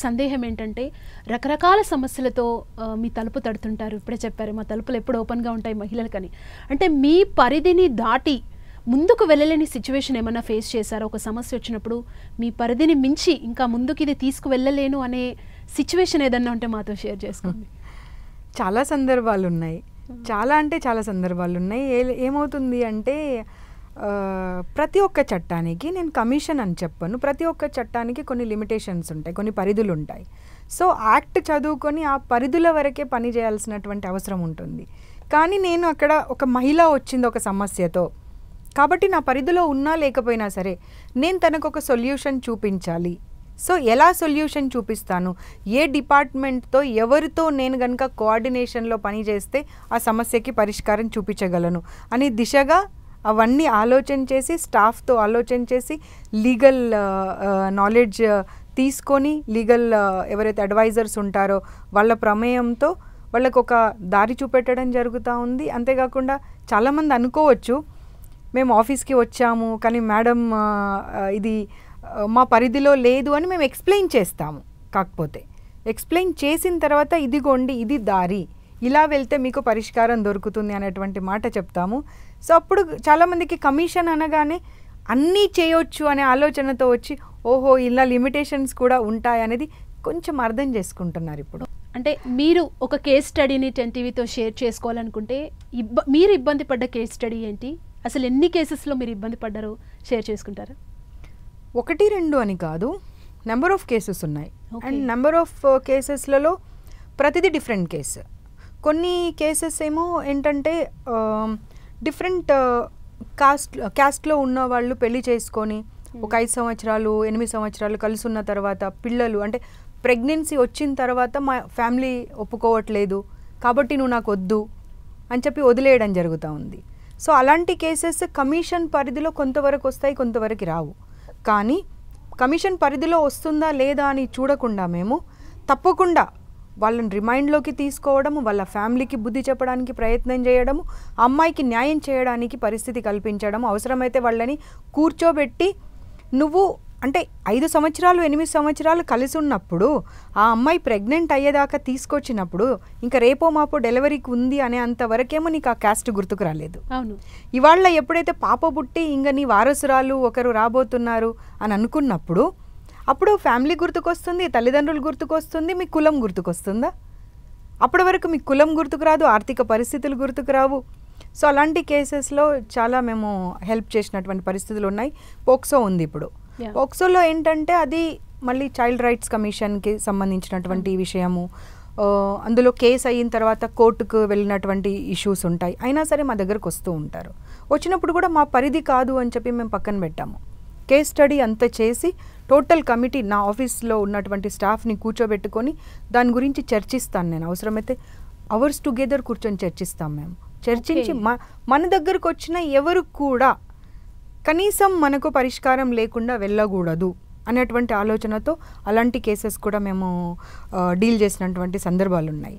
సందేహం ఏంటంటే రకరకాల సమస్యలతో మీ తలుపు తడుతుంటారు. ఇప్పుడే చెప్పారు మా తలుపులు ఎప్పుడు ఓపెన్‌గా ఉంటాయి మహిళలకని. అంటే మీ పరిధిని దాటి ముందుకు వెళ్ళలేని సిట్యుయేషన్ ఏమన్నా ఫేస్ చేశారా? ఒక సమస్య వచ్చినప్పుడు మీ పరిధిని మించి ఇంకా ముందుకు ఇది తీసుకువెళ్ళలేను అనే సిట్యుయేషన్ ఏదన్నా ఉంటే మాతో షేర్ చేసుకోండి. చాలా సందర్భాలున్నాయి. చాలా అంటే చాలా సందర్భాలున్నాయి. ఏమవుతుంది అంటే ప్రతి ఒక్క చట్టానికి నేను కమిషన్ అని చెప్పను. ప్రతి ఒక్క చట్టానికి కొన్ని లిమిటేషన్స్ ఉంటాయి, కొన్ని పరిధులు ఉంటాయి. సో యాక్ట్ చదువుకొని ఆ పరిధుల వరకే పని చేయాల్సినటువంటి అవసరం ఉంటుంది. కానీ నేను అక్కడ ఒక మహిళ వచ్చింది ఒక సమస్యతో, కాబట్టి నా పరిధిలో ఉన్నా లేకపోయినా సరే నేను తనకు ఒక సొల్యూషన్ చూపించాలి. సో ఎలా సొల్యూషన్ చూపిస్తాను, ఏ డిపార్ట్మెంట్తో ఎవరితో నేను కనుక కోఆర్డినేషన్లో పని చేస్తే ఆ సమస్యకి పరిష్కారం చూపించగలను అనే దిశగా అవన్నీ ఆలోచన చేసి, స్టాఫ్తో ఆలోచన చేసి, లీగల్ నాలెడ్జ్ తీసుకొని, లీగల్ ఎవరైతే అడ్వైజర్స్ ఉంటారో వాళ్ళ ప్రమేయంతో వాళ్ళకు ఒక దారి చూపెట్టడం జరుగుతూ ఉంది. అంతేకాకుండా చాలామంది అనుకోవచ్చు మేము ఆఫీస్కి వచ్చాము కానీ మేడం ఇది మా పరిధిలో లేదు అని మేము ఎక్స్ప్లెయిన్ చేస్తాము. కాకపోతే ఎక్స్ప్లెయిన్ చేసిన తర్వాత ఇదిగోండి ఇది దారి, ఇలా వెళ్తే మీకు పరిష్కారం దొరుకుతుంది అనేటువంటి మాట చెప్తాము. సో అప్పుడు చాలామందికి కమిషన్ అనగానే అన్నీ చేయొచ్చు అనే ఆలోచనతో వచ్చి ఓహో ఇలా లిమిటేషన్స్ కూడా ఉంటాయి అనేది కొంచెం అర్థం చేసుకుంటున్నారు ఇప్పుడు. అంటే మీరు ఒక కేస్ స్టడీని 10 టీవీతో షేర్ చేసుకోవాలనుకుంటే మీరు ఇబ్బంది పడ్డ కేస్ స్టడీ ఏంటి, అసలు ఎన్ని కేసెస్లో మీరు ఇబ్బంది పడ్డారో షేర్ చేసుకుంటారా? 1, 2 అని కాదు, నెంబర్ ఆఫ్ కేసెస్ ఉన్నాయి. అండ్ నెంబర్ ఆఫ్ కేసెస్లలో ప్రతిదీ డిఫరెంట్ కేసు. కొన్ని కేసెస్ ఏమో ఏంటంటే డిఫరెంట్ క్యాస్ట్లో ఉన్న వాళ్ళు పెళ్లి చేసుకొని ఒక 5 సంవత్సరాలు 8 సంవత్సరాలు కలిసి ఉన్న తర్వాత పిల్లలు అంటే ప్రెగ్నెన్సీ వచ్చిన తర్వాత మా ఫ్యామిలీ ఒప్పుకోవట్లేదు కాబట్టి నువ్వు నాకు వద్దు అని చెప్పి వదిలేయడం జరుగుతూ ఉంది. సో అలాంటి కేసెస్ కమిషన్ పరిధిలో కొంతవరకు వస్తాయి, కొంతవరకు రావు. కానీ కమిషన్ పరిధిలో వస్తుందా లేదా అని చూడకుండా మేము తప్పకుండా వాళ్ళని రిమైండ్లోకి తీసుకోవడము, వాళ్ళ ఫ్యామిలీకి బుద్ధి చెప్పడానికి ప్రయత్నం చేయడము, అమ్మాయికి న్యాయం చేయడానికి పరిస్థితి కల్పించడము, అవసరమైతే వాళ్ళని కూర్చోబెట్టి నువ్వు అంటే 5 సంవత్సరాలు 8 సంవత్సరాలు కలిసి ఉన్నప్పుడు ఆ అమ్మాయి ప్రెగ్నెంట్ అయ్యేదాకా తీసుకొచ్చినప్పుడు ఇంకా రేపో మాపో డెలివరీకి ఉంది అనే అంతవరకేమో నీకు ఆ క్యాస్ట్ గుర్తుకు రాలేదు. అవును, ఇవాళ ఎప్పుడైతే పాప పుట్టి ఇంకా నీ వారసురాలు ఒకరు రాబోతున్నారు అని అనుకున్నప్పుడు అప్పుడు ఫ్యామిలీ గుర్తుకొస్తుంది, తల్లిదండ్రులు గుర్తుకొస్తుంది, మీ కులం గుర్తుకొస్తుందా? అప్పటి వరకు మీ కులం గుర్తుకు రాదు, ఆర్థిక పరిస్థితులు గుర్తుకు రావు. సో అలాంటి కేసెస్లో చాలా మేము హెల్ప్ చేసినటువంటి పరిస్థితులు ఉన్నాయి. పోక్సో ఉంది ఇప్పుడు. పోక్సోలో ఏంటంటే అది మళ్ళీ చైల్డ్ రైట్స్ కమిషన్కి సంబంధించినటువంటి విషయము. అందులో కేసు అయిన తర్వాత కోర్టుకు వెళ్ళినటువంటి ఇష్యూస్ ఉంటాయి. అయినా సరే మా దగ్గరకు వస్తూ ఉంటారు. వచ్చినప్పుడు కూడా మా పరిధి కాదు అని చెప్పి మేము పక్కన పెట్టాము. కేస్ స్టడీ అంతా చేసి టోటల్ కమిటీ నా ఆఫీస్లో ఉన్నటువంటి స్టాఫ్ని కూర్చోబెట్టుకొని దాని గురించి చర్చిస్తాను నేను. అవసరమైతే అవర్స్ టుగెదర్ కూర్చొని చర్చిస్తాం మేము. చర్చించి మన దగ్గరకు వచ్చిన ఎవరు కూడా కనీసం మనకు పరిష్కారం లేకుండా వెళ్ళకూడదు అనేటువంటి ఆలోచనతో అలాంటి కేసెస్ కూడా మేము డీల్ చేసినటువంటి సందర్భాలు ఉన్నాయి.